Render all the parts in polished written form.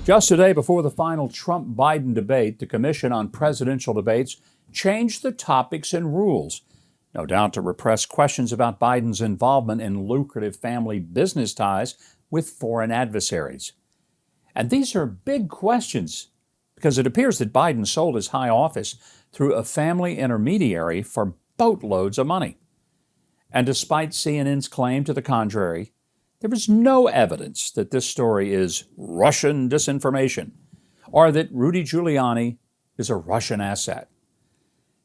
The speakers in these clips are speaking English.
Just a day before the final Trump-Biden debate, the Commission on Presidential Debates changed the topics and rules, no doubt to repress questions about Biden's involvement in lucrative family business ties with foreign adversaries. And these are big questions because it appears that Biden sold his high office through a family intermediary for boatloads of money. And despite CNN's claim to the contrary, there is no evidence that this story is Russian disinformation or that Rudy Giuliani is a Russian asset.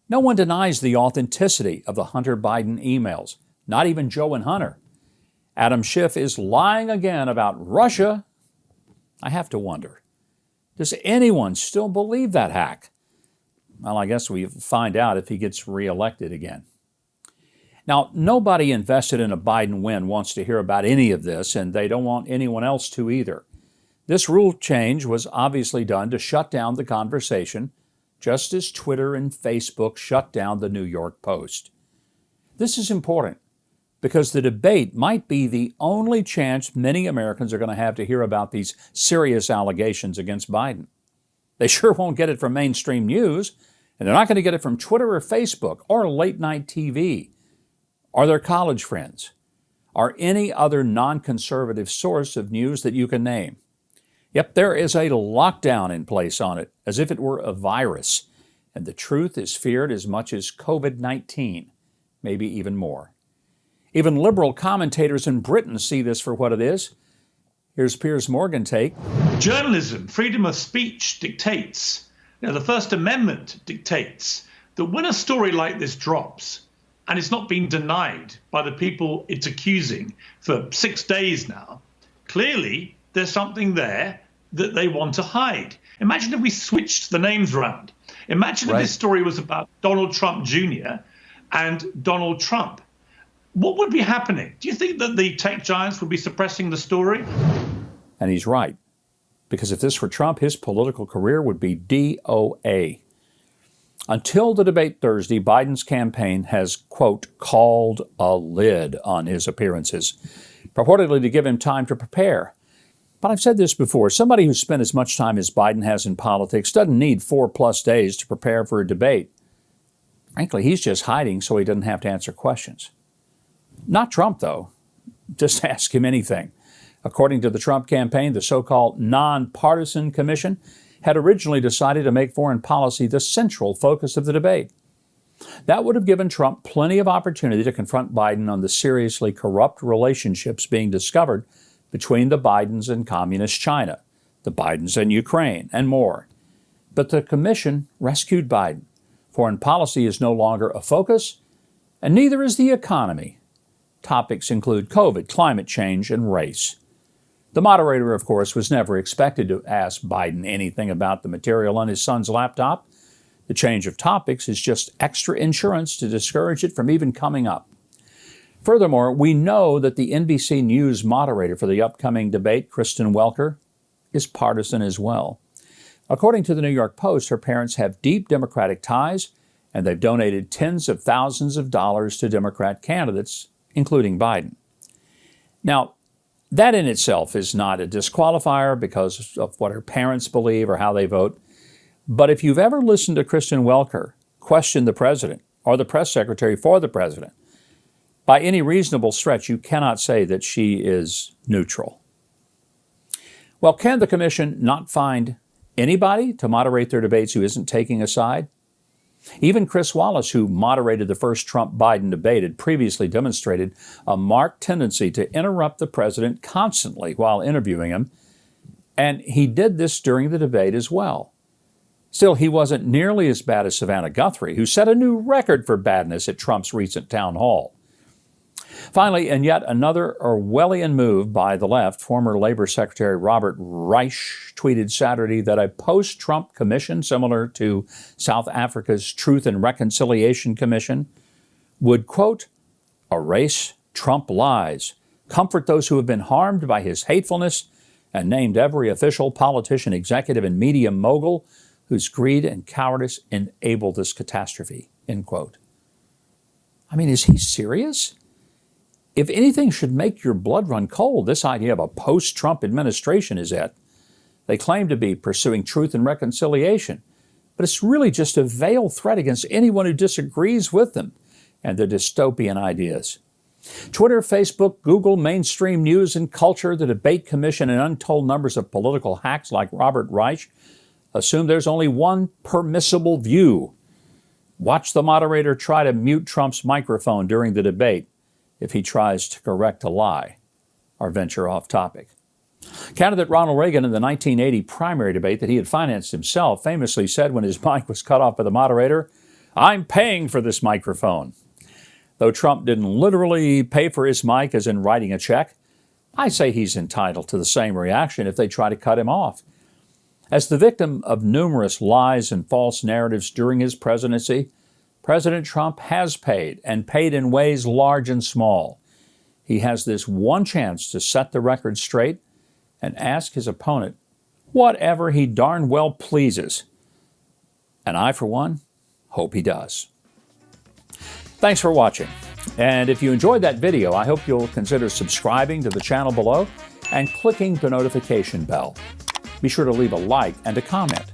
No one denies the authenticity of the Hunter Biden emails, not even Joe and Hunter. Adam Schiff is lying again about Russia. I have to wonder, does anyone still believe that hack? Well, I guess we find out if he gets reelected again. Now, nobody invested in a Biden win wants to hear about any of this, and they don't want anyone else to either. This rule change was obviously done to shut down the conversation, just as Twitter and Facebook shut down the New York Post. This is important because the debate might be the only chance many Americans are going to have to hear about these serious allegations against Biden. They sure won't get it from mainstream news, and they're not going to get it from Twitter or Facebook or late-night TV. Are their college friends, or any other non-conservative source of news that you can name? Yep, there is a lockdown in place on it, as if it were a virus, and the truth is feared as much as COVID-19, maybe even more. Even liberal commentators in Britain see this for what it is. Here's Piers Morgan take. Journalism, freedom of speech dictates, the First Amendment dictates that when a story like this drops, and it's not been denied by the people it's accusing for 6 days now, clearly there's something there that they want to hide. Imagine if we switched the names around. Imagine if this story was about Donald Trump Jr. and Donald Trump. What would be happening? Do you think that the tech giants would be suppressing the story? And he's right, because if this were Trump, his political career would be DOA. Until the debate Thursday, Biden's campaign has, quote, called a lid on his appearances, purportedly to give him time to prepare. But I've said this before, somebody who spent as much time as Biden has in politics doesn't need 4+ days to prepare for a debate. Frankly, he's just hiding so he doesn't have to answer questions. Not Trump, though. Just ask him anything. According to the Trump campaign, the so-called nonpartisan commission had originally decided to make foreign policy the central focus of the debate. That would have given Trump plenty of opportunity to confront Biden on the seriously corrupt relationships being discovered between the Bidens and Communist China, the Bidens and Ukraine, and more. But the commission rescued Biden. Foreign policy is no longer a focus, and neither is the economy. Topics include COVID, climate change, and race. The moderator, of course, was never expected to ask Biden anything about the material on his son's laptop. The change of topics is just extra insurance to discourage it from even coming up. Furthermore, we know that the NBC News moderator for the upcoming debate, Kristen Welker, is partisan as well. According to the New York Post, her parents have deep Democratic ties, and they've donated tens of thousands of dollars to Democrat candidates, including Biden. Now, that in itself is not a disqualifier because of what her parents believe or how they vote. But if you've ever listened to Kristen Welker question the president or the press secretary for the president, by any reasonable stretch, you cannot say that she is neutral. Well, can the commission not find anybody to moderate their debates who isn't taking a side? Even Chris Wallace, who moderated the first Trump-Biden debate, had previously demonstrated a marked tendency to interrupt the president constantly while interviewing him, and he did this during the debate as well. Still, he wasn't nearly as bad as Savannah Guthrie, who set a new record for badness at Trump's recent town hall. Finally, in yet another Orwellian move by the left, former Labor Secretary Robert Reich tweeted Saturday that a post-Trump commission, similar to South Africa's Truth and Reconciliation Commission, would, quote, erase Trump lies, comfort those who have been harmed by his hatefulness, and named every official, politician, executive, and media mogul whose greed and cowardice enabled this catastrophe, end quote. I mean, is he serious? If anything should make your blood run cold, this idea of a post-Trump administration is it. They claim to be pursuing truth and reconciliation, but it's really just a veiled threat against anyone who disagrees with them and their dystopian ideas. Twitter, Facebook, Google, mainstream news and culture, the debate commission, and untold numbers of political hacks like Robert Reich assume there's only one permissible view. Watch the moderator try to mute Trump's microphone during the debate if he tries to correct a lie or venture off topic. Candidate Ronald Reagan in the 1980 primary debate that he had financed himself famously said when his mic was cut off by the moderator, "I'm paying for this microphone." Though Trump didn't literally pay for his mic, as in writing a check, I say he's entitled to the same reaction if they try to cut him off. As the victim of numerous lies and false narratives during his presidency, President Trump has paid, and paid in ways large and small. He has this one chance to set the record straight and ask his opponent whatever he darn well pleases. And I, for one, hope he does. Thanks for watching. And if you enjoyed that video, I hope you'll consider subscribing to the channel below and clicking the notification bell. Be sure to leave a like and a comment.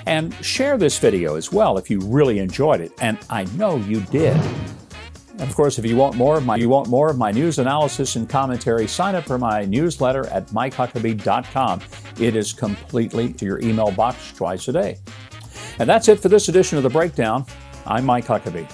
And share this video as well if you really enjoyed it, and I know you did. And of course, if you want more of my news analysis and commentary, sign up for my newsletter at MikeHuckabee.com. It is completely to your email box twice a day. And that's it for this edition of The Breakdown. I'm Mike Huckabee.